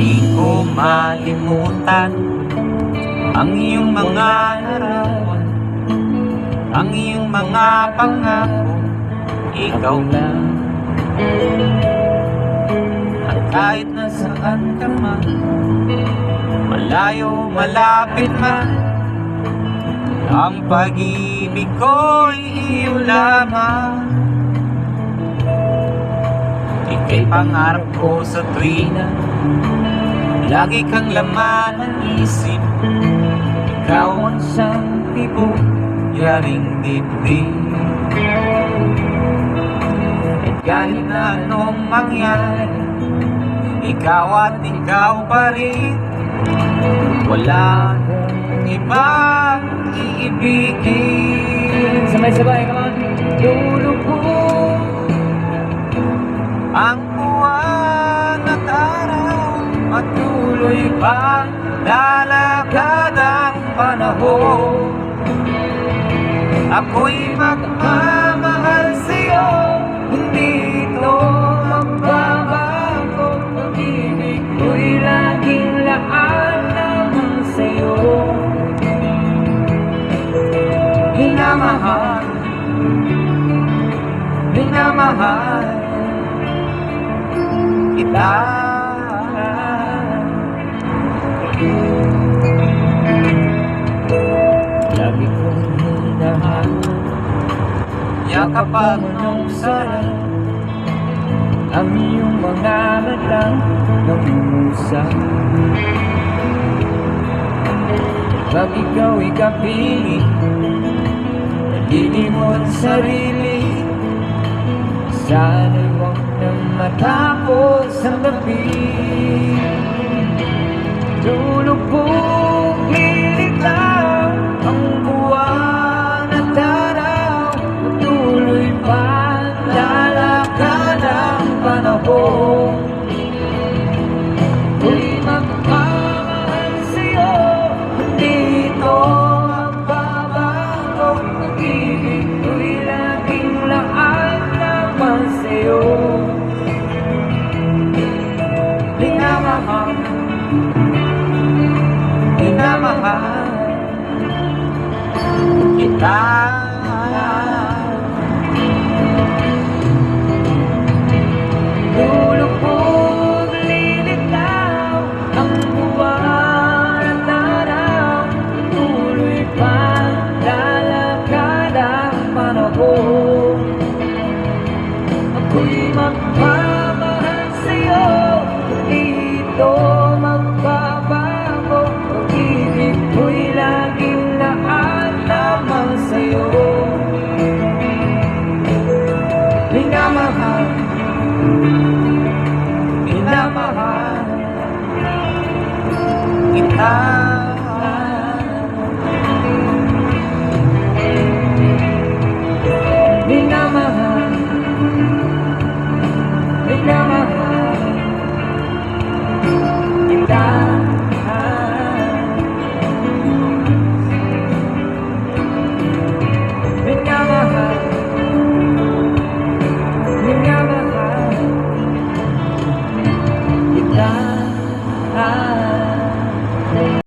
Di ko malimutan ang iyong mga larawan, ang iyong mga pangako, ikaw lang. At kahit nasaan ka man, malayo, malapit man, ang pag-ibig ko'y iyo lamang. Ika'y pangarap ko sa tuwina, lagi kang laman ng isip. Ikaw ang siyang tibok, yaring dibdib. At kahit na anong mangyari, ikaw at ikaw pa rin. Wala akong ibang iibigin. Sabay-sabay, come on. Lulubog ang buwan at araw, at tuloy pang lalakad ang panahon. Ako'y magmamahal sa'yo, hindi ito magbabago. Pag-ibig ko'y laging laan naman sa'yo. Minamahal, minamahal kita. Lagi kong hinahanap Yakapan ng sarap, ang iyong mga latang nangungusap. Pag ikaw ikapili, nalilimot sarili. Sana'y huwag nang matapos ang gabi. Lulubog, lilitaw ang buwan at araw, patuloy pa lalakad ang panahon. Ako'y magmamahal sa'yo, hindi ito magbabago. Pag-ibig ko'y laging laan naman sa'yo. minamahal, minamahal kita. Lulubog, lilitaw ang buwan at araw, tuloy pa lalakad ang panahon. Ako'y magmamahal